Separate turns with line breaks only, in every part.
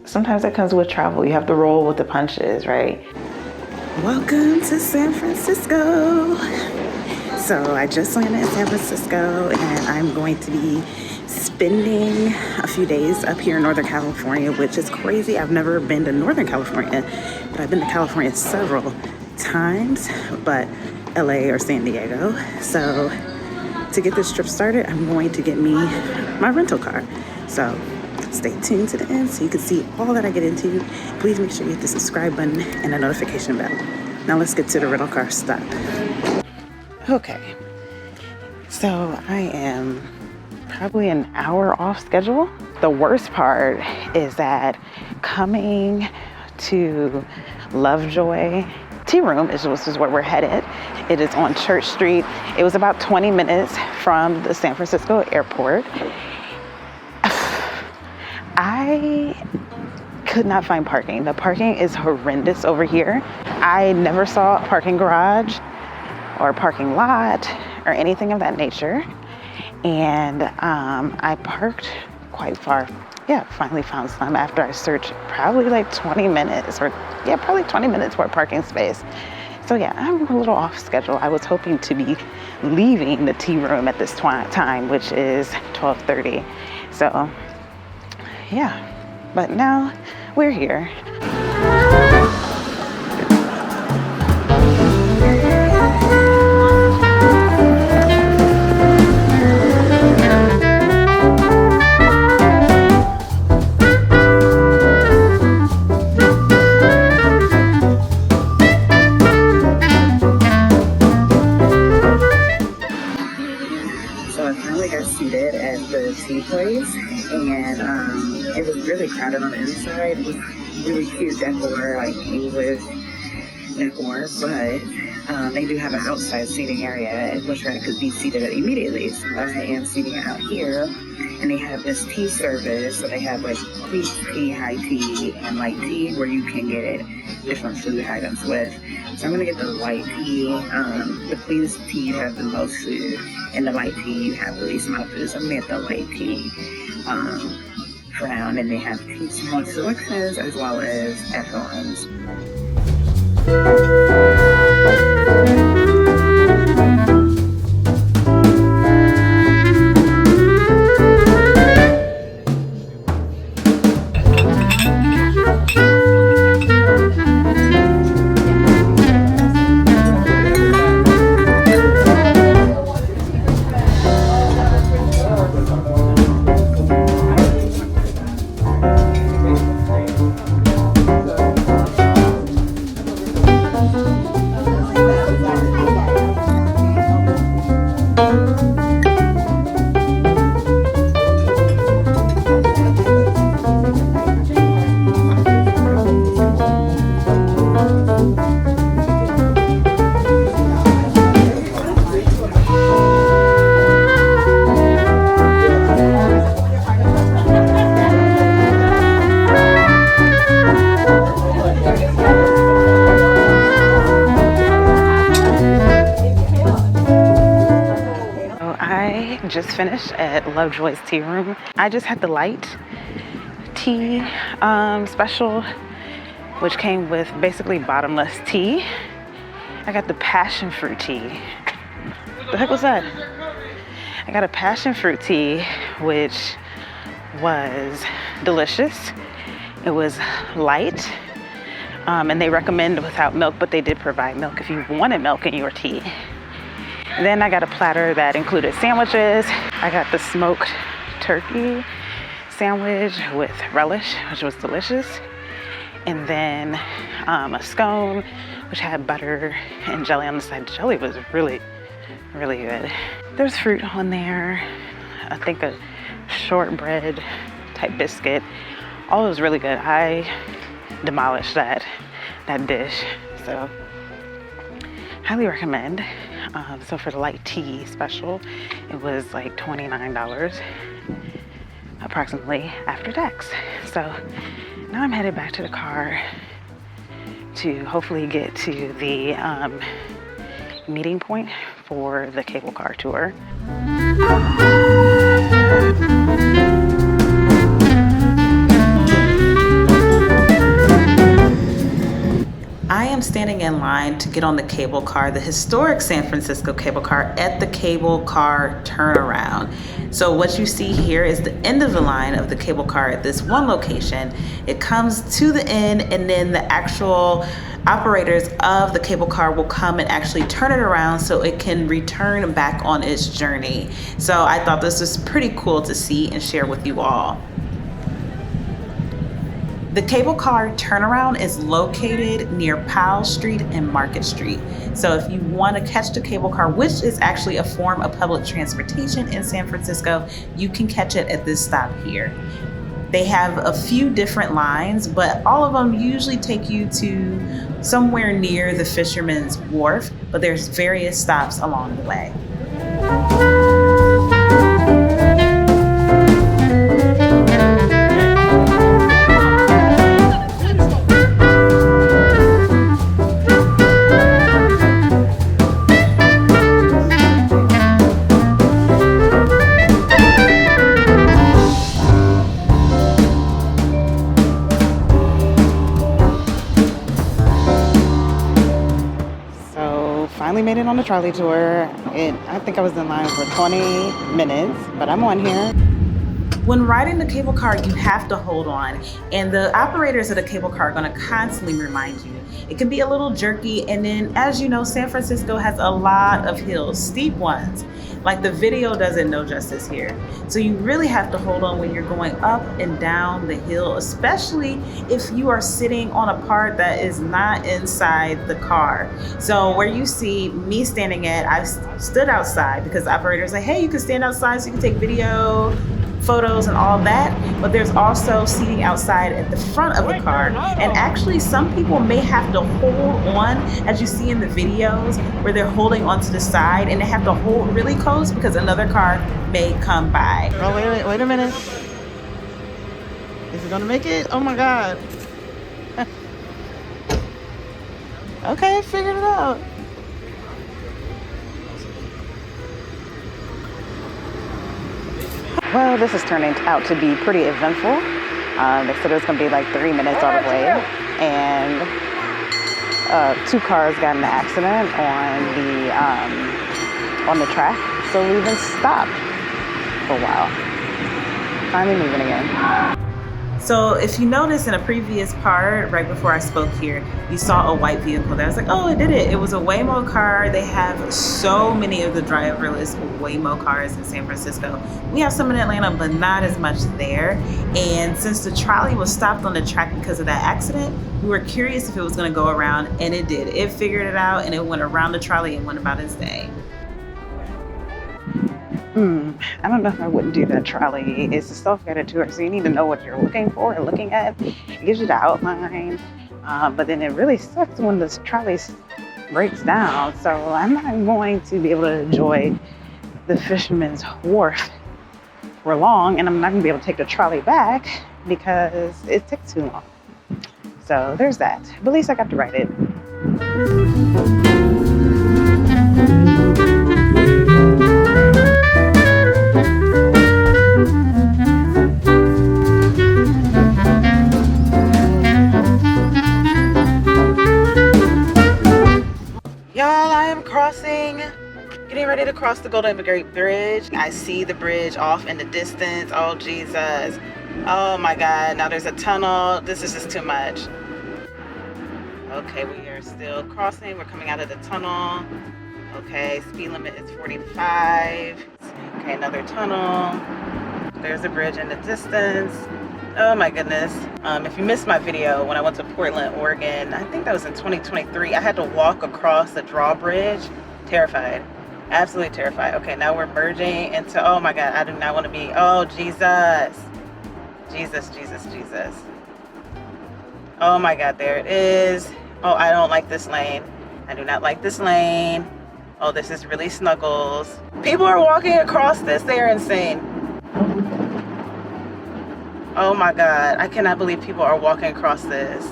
Sometimes it comes with travel. You have to roll with the punches, right? Welcome to San Francisco. So I just landed in San Francisco and I'm going to be spending a few days up here in Northern California, which is crazy. I've never been to Northern California, but I've been to California several times, but LA or San Diego. So to get this trip started, I'm going to get me my rental car. So stay tuned to the end so you can see all that I get into. Please make sure you hit the subscribe button and the notification bell. Now let's get to the rental car stop. Okay, so I am probably an hour off schedule. The worst part is that coming to Lovejoy Tea Room, which is where we're headed. It is on Church Street. It was about 20 minutes from the San Francisco airport. I could not find parking. The parking is horrendous over here. I never saw a parking garage or a parking lot or anything of that nature. And I parked quite far. Yeah, finally found some after I searched probably like 20 minutes probably 20 minutes for a parking space. So yeah, I'm a little off schedule. I was hoping to be leaving the tea room at this time, which is 12:30. So yeah, but now we're here. Seated at the tea place, and it was really crowded on the inside. It was really cute decor, like English decor, but they do have an outside seating area which I could be seated at immediately. So I am seating out here, and they have this tea service. So they have like quick tea, high tea, and light tea where you can get different food items with. So I'm gonna get the light tea. The Queen's tea has the most food, and the light tea you have the least amount of food. So I'm gonna get the light tea crown, and they have tea small selections as well as echelons. Just finished at Lovejoy's Tea Room. I just had the light tea special, which came with basically bottomless tea. I got the passion fruit tea. The heck was that? I got a passion fruit tea, which was delicious. It was light, and they recommend without milk, but they did provide milk if you wanted milk in your tea. Then I got a platter that included sandwiches. I got the smoked turkey sandwich with relish, which was delicious. And then a scone, which had butter and jelly on the side. The jelly was really, really good. There's fruit on there. I think a shortbread type biscuit. All was really good. I demolished that dish. So highly recommend. So for the light tea special, it was like $29 approximately after tax. So now I'm headed back to the car to hopefully get to the meeting point for the cable car tour. I am standing in line to get on the cable car, the historic San Francisco cable car at the cable car turnaround. So what you see here is the end of the line of the cable car at this one location. It comes to the end, and then the actual operators of the cable car will come and actually turn it around so it can return back on its journey. So I thought this was pretty cool to see and share with you all. The cable car turnaround is located near Powell Street and Market Street. So if you want to catch the cable car, which is actually a form of public transportation in San Francisco, you can catch it at this stop here. They have a few different lines, but all of them usually take you to somewhere near the Fisherman's Wharf, but there's various stops along the way. Finally made it on the trolley tour. I think I was in line for 20 minutes, but I'm on here. When riding the cable car, you have to hold on, and the operators of the cable car are going to constantly remind you. It can be a little jerky, and then as you know, San Francisco has a lot of hills, steep ones. Like the video doesn't know justice here. So you really have to hold on when you're going up and down the hill, especially if you are sitting on a part that is not inside the car. So where you see me standing at, I've stood outside because the operators say, hey, you can stand outside so you can take video, photos and all that, but there's also seating outside at the front of the car, and actually some people may have to hold on, as you see in the videos where they're holding onto the side, and they have to hold really close because another car may come by.
Oh, wait a minute. Is it gonna make it? Oh my God. Okay, figured it out.
Well, this is turning out to be pretty eventful. They said it was going to be like 3 minutes all the way, and 2 cars got in an accident on the track, so we've been stopped for a while. Finally moving again. So if you notice in a previous part, right before I spoke here, you saw a white vehicle there. I was like, oh, it did it. It was a Waymo car. They have so many of the driverless Waymo cars in San Francisco. We have some in Atlanta, but not as much there. And since the trolley was stopped on the track because of that accident, we were curious if it was going to go around, and it did. It figured it out, and it went around the trolley and went about its day. I don't know if I wouldn't do that trolley. It's a self-guided tour, so you need to know what you're looking for and looking at. It gives you the outline, but then it really sucks when this trolley breaks down. So I'm not going to be able to enjoy the Fisherman's Wharf for long, and I'm not going to be able to take the trolley back because it takes too long. So there's that. But at least I got to ride it. Y'all, I am getting ready to cross the Golden Gate Bridge. I see the bridge off in the distance. Oh, Jesus. Oh my God, now there's a tunnel. This is just too much. Okay, we are still crossing. We're coming out of the tunnel. Okay, speed limit is 45. Okay, another tunnel. There's a bridge in the distance. Oh my goodness. If you missed my video when I went to Portland, Oregon, I think that was in 2023, I had to walk across the drawbridge. Terrified. Absolutely terrified. Okay, now we're merging into, oh my God, I do not want to be, oh Jesus. Jesus, Jesus, Jesus. Oh my God, there it is. Oh, I don't like this lane. I do not like this lane. Oh, this is really snuggles. People are walking across this. They are insane. Oh my God, I cannot believe people are walking across this.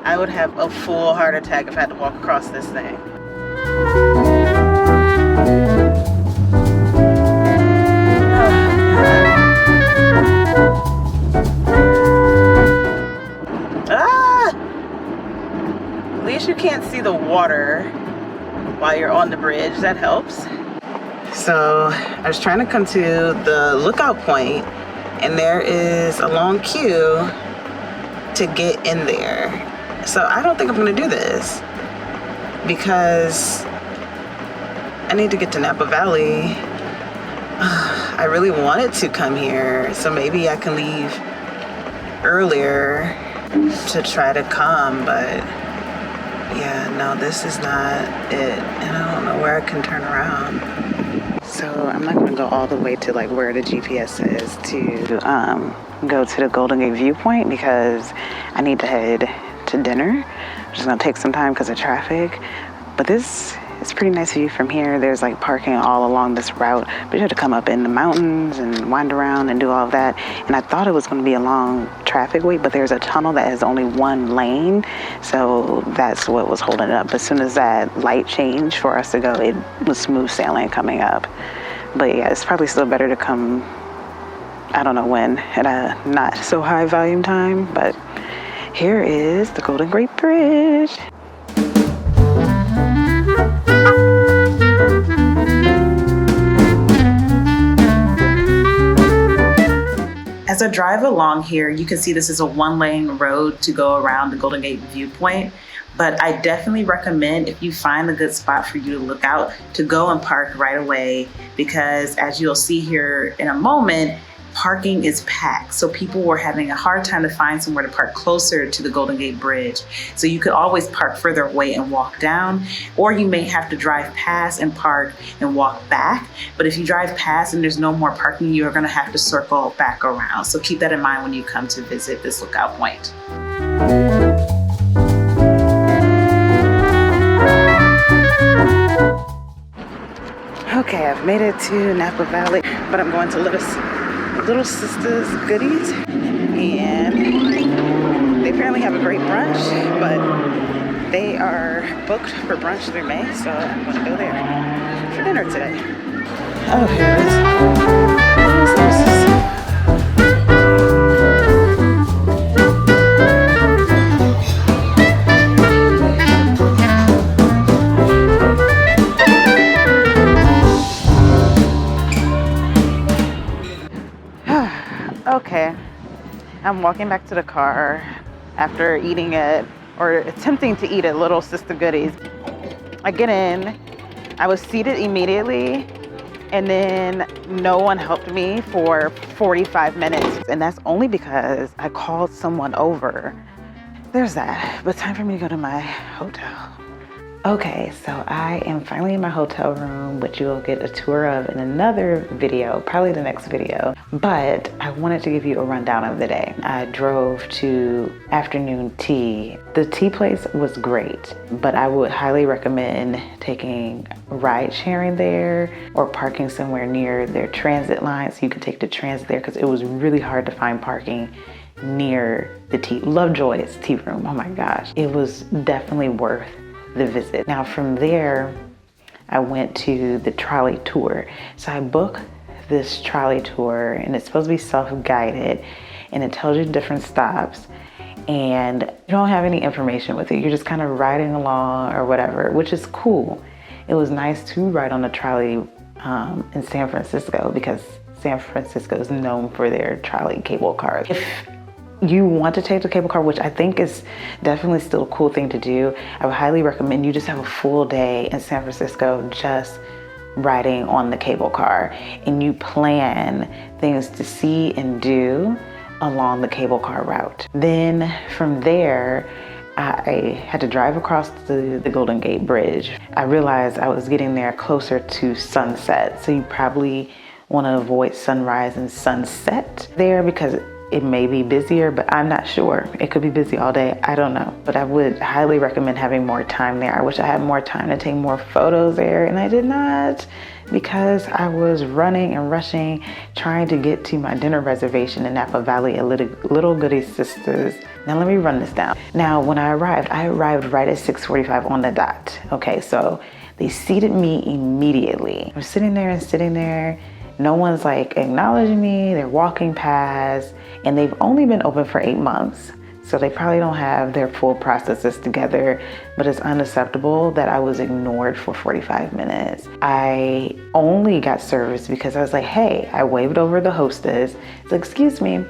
I would have a full heart attack if I had to walk across this thing. least you can't see the water while you're on the bridge. That helps. So I was trying to come to the lookout point, and there is a long queue to get in there. So I don't think I'm gonna do this because I need to get to Napa Valley. I really wanted to come here, so maybe I can leave earlier to try to come, but yeah, no, this is not it, and I don't know where I can turn around. So I'm not gonna go all the way to like where the GPS says to go to the Golden Gate viewpoint because I need to head to dinner, which is gonna take some time because of traffic. But this is pretty nice view from here. There's like parking all along this route, but you have to come up in the mountains and wind around and do all of that. And I thought it was gonna be a long traffic wait, but there's a tunnel that has only one lane, so that's what was holding it up. As soon as that light changed for us to go, it was smooth sailing coming up. But yeah, it's probably still better to come, I don't know when, at a not so high volume time, but here is the Golden Gate Bridge. As I drive along here, you can see this is a one-lane road to go around the Golden Gate viewpoint, but I definitely recommend, if you find a good spot for you to look out, to go and park right away, because as you'll see here in a moment, parking is packed. So people were having a hard time to find somewhere to park closer to the Golden Gate Bridge. So you could always park further away and walk down, or you may have to drive past and park and walk back. But if you drive past and there's no more parking, you're gonna have to circle back around. So keep that in mind when you come to visit this lookout point. Okay, I've made it to Napa Valley, but I'm going to Little Sisters Goodies, and they apparently have a great brunch, but they are booked for brunch through May, so I'm going to go there for dinner today. Oh, here it is. Okay, I'm walking back to the car after eating at, or attempting to eat at Little Sister Goodies. I get in, I was seated immediately, and then no one helped me for 45 minutes. And that's only because I called someone over. There's that, but time for me to go to my hotel. Okay, so I am finally in my hotel room, which you will get a tour of in another video, probably the next video. But I wanted to give you a rundown of the day. I drove to afternoon tea. The tea place was great, but I would highly recommend taking ride sharing there or parking somewhere near their transit line so you can take the transit there, because it was really hard to find parking near the tea. Lovejoy's tea room, oh my gosh. It was definitely worth the visit. Now from there, I went to the trolley tour. So I booked this trolley tour, and it's supposed to be self-guided, and it tells you different stops, and you don't have any information with it. You're just kind of riding along or whatever, which is cool. It was nice to ride on a trolley in San Francisco, because San Francisco is known for their trolley cable cars. If you want to take the cable car, which I think is definitely still a cool thing to do, I would highly recommend you just have a full day in San Francisco just riding on the cable car, and you plan things to see and do along the cable car route. Then from there, I had to drive across the Golden Gate Bridge. I realized I was getting there closer to sunset, so you probably want to avoid sunrise and sunset there because it may be busier, but I'm not sure. It could be busy all day, I don't know. But I would highly recommend having more time there. I wish I had more time to take more photos there, and I did not, because I was running and rushing, trying to get to my dinner reservation in Napa Valley at Little Goody Sisters. Now let me run this down. Now when I arrived right at 6:45 on the dot. Okay, so they seated me immediately. I'm sitting there. No one's like acknowledging me, they're walking past, and they've only been open for 8 months. So they probably don't have their full processes together, but it's unacceptable that I was ignored for 45 minutes. I only got service because I was like, hey, I waved over the hostess. It's like, excuse me,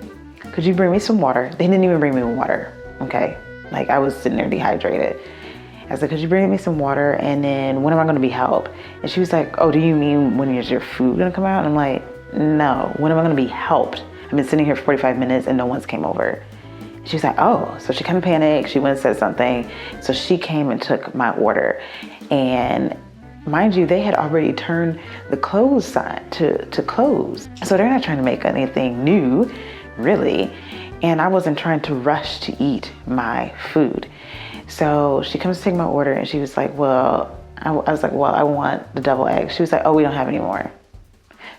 could you bring me some water? They didn't even bring me water, okay? Like, I was sitting there dehydrated. I was like, could you bring me some water? And then when am I gonna be helped? And she was like, oh, do you mean when is your food gonna come out? And I'm like, no, when am I gonna be helped? I've been sitting here for 45 minutes and no one's came over. She was like, oh, so she kind of panicked. She went and said something. So she came and took my order. And mind you, they had already turned the close sign to close. So they're not trying to make anything new, really. And I wasn't trying to rush to eat my food. So she comes to take my order and she was like, well, I was like, well, I want the double egg. She was like, oh, we don't have any more.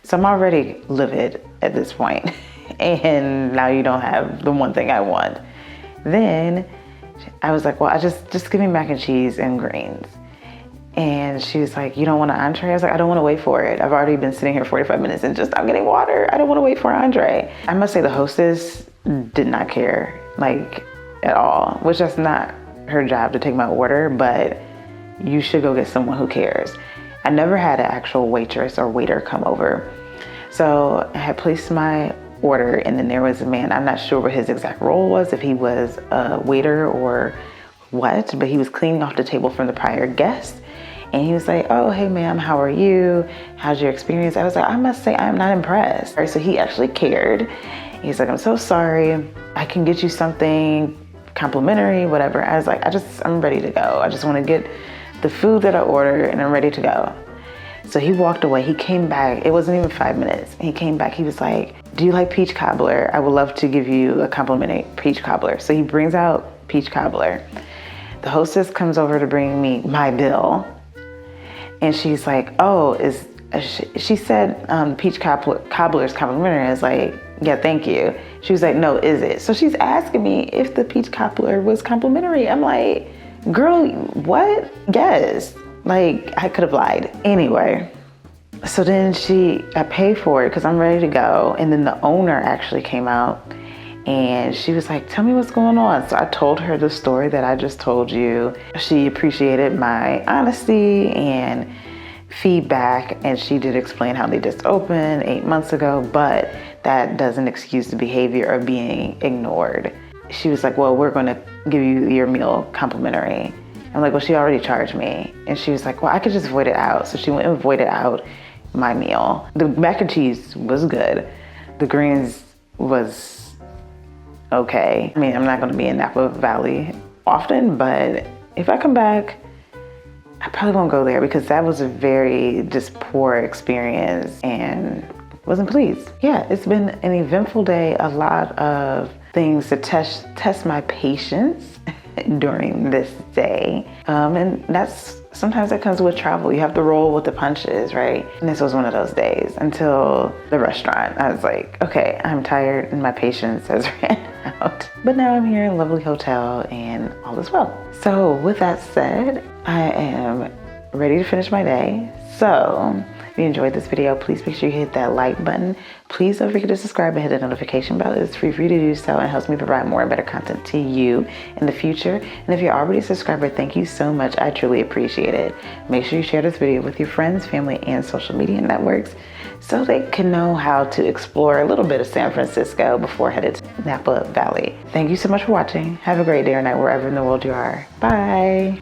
So I'm already livid at this point. And now you don't have the one thing I want. Then I was like, well, just give me mac and cheese and greens. And she was like, you don't want an entree? I was like, I don't want to wait for it. I've already been sitting here 45 minutes and I'm getting water. I don't want to wait for an entree. I must say the hostess did not care, like, at all, which that's not her job to take my order, but you should go get someone who cares. I never had an actual waitress or waiter come over. So I had placed my order and then there was a man, I'm not sure what his exact role was, if he was a waiter or what, but he was cleaning off the table from the prior guest. And he was like, oh, hey ma'am, how are you? How's your experience? I was like, I must say I'm not impressed. So he actually cared. He's like, I'm so sorry. I can get you something complimentary, whatever. I was like, I'm ready to go. I just want to get the food that I ordered and I'm ready to go. So he walked away. He came back. It wasn't even 5 minutes. He came back. He was like, do you like peach cobbler? I would love to give you a complimentary peach cobbler. So he brings out peach cobbler. The hostess comes over to bring me my bill. And she's like, oh, she said peach cobbler's complimentary. I was like, yeah, thank you. She was like, no, is it? So she's asking me if the peach cobbler was complimentary. I'm like, girl, what? Yes. Like, I could have lied. Anyway, so then I paid for it because I'm ready to go. And then the owner actually came out and she was like, tell me what's going on. So I told her the story that I just told you. She appreciated my honesty and feedback, and she did explain how they just opened 8 months ago, but that doesn't excuse the behavior of being ignored. She was like, well, we're going to give you your meal complimentary. I'm like, well, she already charged me. And she was like, well, I could just void it out. So she went and voided out my meal. The mac and cheese was good. The greens was okay. I mean, I'm not going to be in Napa Valley often, but if I come back, I probably won't go there because that was a very just poor experience and wasn't pleased. Yeah, it's been an eventful day. A lot of things to test my patience during this day. And sometimes that comes with travel. You have to roll with the punches, right? And this was one of those days until the restaurant. I was like, okay, I'm tired and my patience has ran out. But now I'm here in a lovely hotel and all is well. So with that said, I am ready to finish my day. So if you enjoyed this video, please make sure you hit that like button. Please don't forget to subscribe and hit the notification bell. It's free for you to do so and helps me provide more and better content to you in the future. And if you're already a subscriber, thank you so much. I truly appreciate it. Make sure you share this video with your friends, family, and social media networks so they can know how to explore a little bit of San Francisco before headed to Napa Valley. Thank you so much for watching. Have a great day or night wherever in the world you are. Bye.